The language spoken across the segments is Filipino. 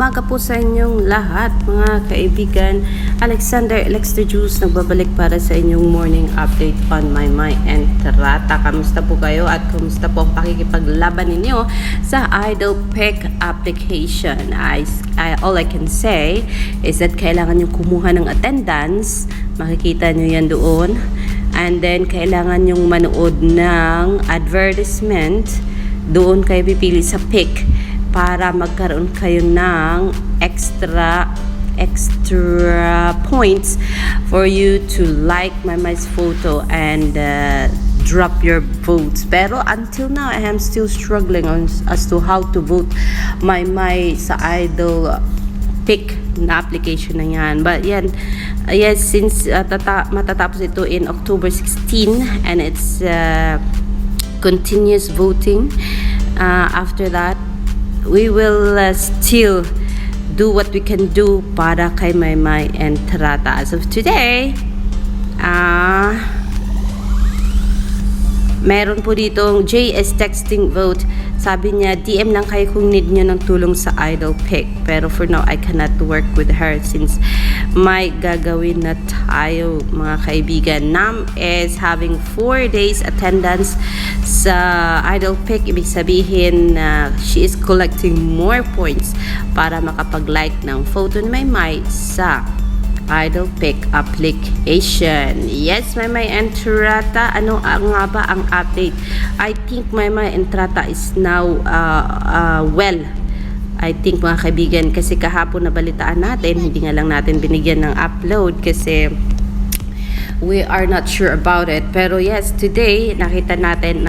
umaga po sa inyong lahat mga kaibigan. Alexander Alex the Juice nagbabalik para sa inyong morning update on My and Trata. Kamusta po kayo at kamusta po ang pakikipaglaban ninyo sa Idol Pick application? All I can say is that kailangan nyo kumuha ng attendance. Makikita nyo yan doon. And then kailangan nyong manood ng advertisement. Doon kayo pipili sa pick para magkaroon kayo ng extra points for you to like May's photo and drop your votes. Pero until now, I am still struggling as to how to vote May sa Idol Pick na application na yan. But yan, yes, since matatapos ito in October 16 and it's continuous voting, after that we will still do what we can do para kay May and Trata. As of today, meron po ditong JS texting vote. Sabi niya, DM lang kayo kung need nyo ng tulong sa Idol Pick. Pero for now, I cannot work with her since may gagawin na tayo, mga kaibigan. Nam is having 4 days attendance sa Idol Pick. Ibig sabihin na she is collecting more points para makapag-like ng photo ni May sa Idol Pick application. Yes, May and Trata, ano nga ba ang update? I think May and Trata is now well. I think, mga kaibigan, kasi kahapon nabalitaan natin, hindi nga lang natin binigyan ng upload kasi we are not sure about it. Pero yes, today nakita natin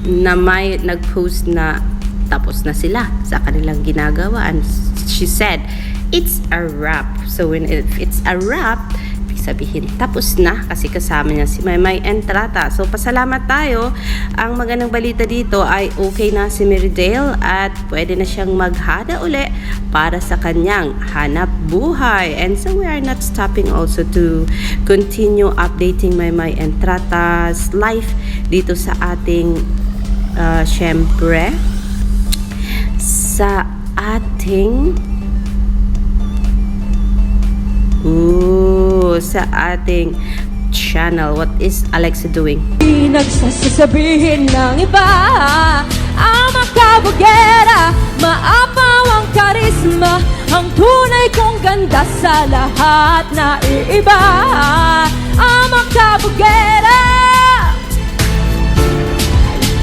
na may nag-post na tapos na sila sa kanilang ginagawa, and she said it's a wrap. So if it's a wrap, ibig sabihin tapos na kasi kasama niya si May and Trata. So pasalamat tayo. Ang magandang balita dito ay okay na si Meridale at pwede na siyang maghada uli para sa kanyang hanap buhay. And so we are not stopping also to continue updating May and Trata's life dito sa ating syempre sa ating sa ating channel. What is Alexa doing? Nagsasabihin ng iba, ang makabugera, maapaw ang karisma, ang tunay kong ganda sa lahat na iiba. Ang makabugera.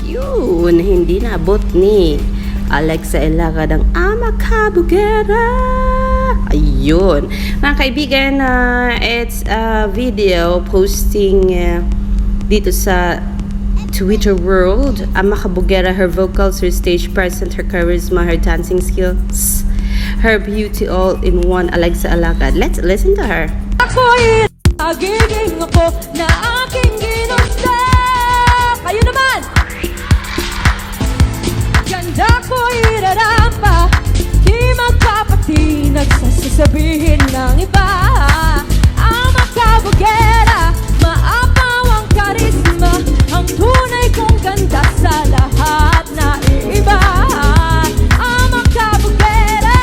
Yun, hindi naabot ni Alexa Ilacad ang Amakabugera. Ayun. Mga kaibigan, it's a video posting dito sa Twitter world. Amakabugera, her vocals, her stage presence, her charisma, her dancing skills, her beauty all in one. Alexa Ilacad. Let's listen to her. Ako'y nagiging ako na aking ginusta. Kayo naman! Ganda ko'y rarampa, di magpapati, nagsasabihin ng iba. Ang makabugera, maapaw ang karisma, ang tunay kong ganda sa lahat na iiba. Ang makabugera,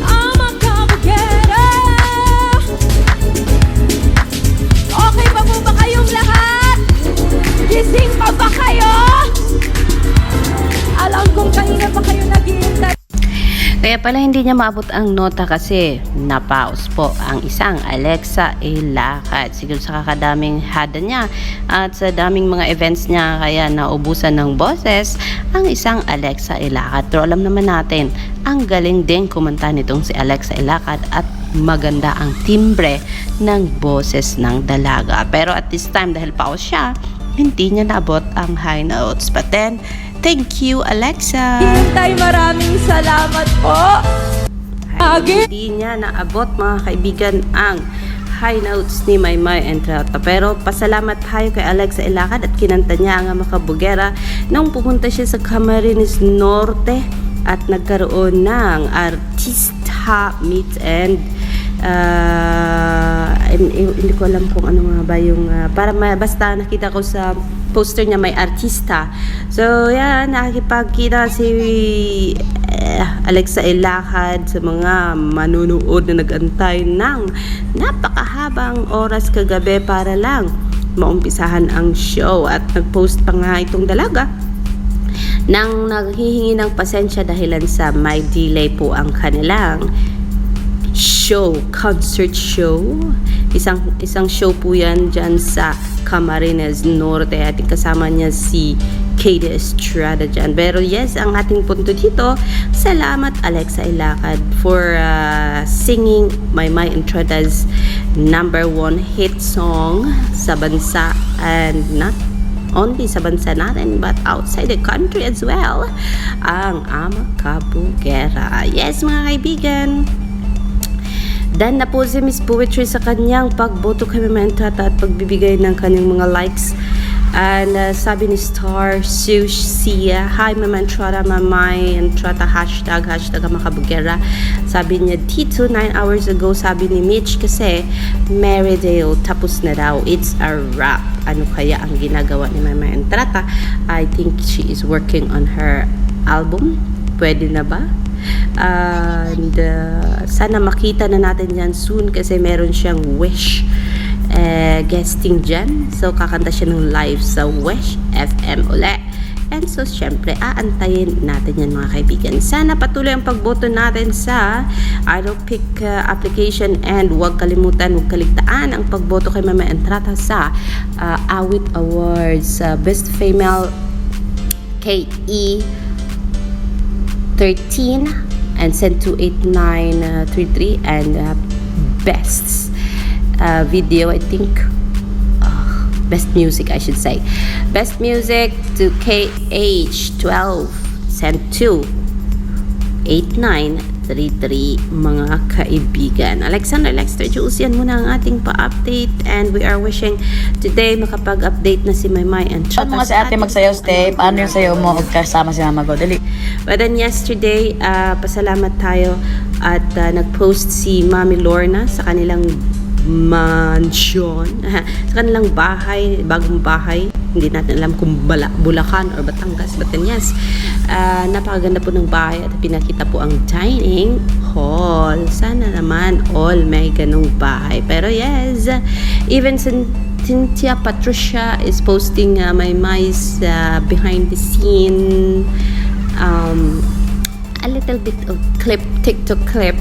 ang makabugera. Okay pa po ba kayong lahat? Gising pa ba kayo? Alam kong kanina pa kayo naghihintay. Kaya pala hindi niya maabot ang nota kasi napaus po ang isang Alexa Ilacad. Siguro sa kakadaming hada niya at sa daming mga events niya kaya naubusan ng boses ang isang Alexa Ilacad. Pero alam naman natin, ang galing din kumanta nitong si Alexa Ilacad at maganda ang timbre ng boses ng dalaga. Pero at this time, dahil paus siya, hindi niya naabot ang high notes. But then, thank you, Alexa. Hintay, maraming salamat po. Hindi niya naabot, mga kaibigan, ang high notes ni May and Trata. Pero pasalamat tayo kay Alexa Ilacad at kinanta niya ang Amakabugera nung pumunta siya sa Camarines Norte at nagkaroon ng artista meet and hindi ko alam kung ano nga ba yung basta nakita ko sa poster niya may artista. So yan, nakikipagkita si Alexa Ilacad, sa mga manunood na nag-antay ng napakahabang oras kagabi para lang maumpisahan ang show. At nag-post pa nga itong dalaga nang naghihingi ng pasensya dahilan sa may delay po ang kanilang concert show. Isang show po yan dyan sa Camarines Norte at kasama niya si Katie Estrada dyan. Pero yes, ang ating punto dito, salamat Alexa Ilacad for singing My Entrada's #1 hit song sa bansa, and not only sa bansa natin but outside the country as well, ang Ama Kabugera. Yes mga kaibigan, done na po si Miss Poetry sa kanyang pagboto kay Mama Entrada at pagbibigay ng kanyang mga likes. And sabi ni Star Susia, hi Mama Entrada, Mama Entrada, hashtag Ama Kabugera. Sabi niya dito 9 hours ago, sabi ni Mitch kasi Merrydale tapos na daw, it's a wrap. Ano kaya ang ginagawa ni Mama Entrada? I think she is working on her album. Pwede na ba? And sana makita na natin yan soon kasi meron siyang Wish guesting dyan. So kakanta siya ng live sa Wish FM uli. And so syempre aantayin natin yan mga kaibigan. Sana patuloy ang pagboto natin sa Idol Pick application, and huwag kalimutan, huwag kaligtaan ang pagboto kay Mama Entrada sa Awit Awards, Best Female KE 13 and send to 8933, and best video, I think best music, I should say, best music to KH12, send to 8933 mga kaibigan. Alexander Lexter Jules, yan muna ang ating pa-update, and we are wishing today makapag-update na si Maymay and Paano mga sa ate magsayaw, Stay? Paano yung sayaw mo o kasama si Mama Go? Dali. But then yesterday, pasalamat tayo at nag-post si Mami Lorna sa kanilang mansion, sa kanilang bahay, bagong bahay. Hindi natin alam kung Bulacan or Batangas, but then yes, napakaganda po ng bahay at pinakita po ang dining hall. Sana naman all may ganong bahay. Pero yes, even Cynthia Patricia is posting May's behind the scene, a little bit of TikTok clip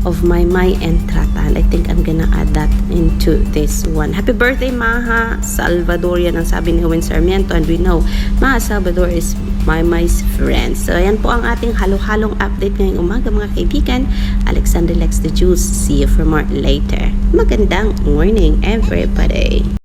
of My Entrada. I think I'm gonna add that into this one. Happy birthday Maha Salvador, yan ang sabi ni Juan Sarmiento, and we know Maha Salvador is May's friend. So yan po ang ating halo-halong update ngayong umaga mga kaibigan. Alexander Lex the Juice, see you for more later. Magandang morning everybody.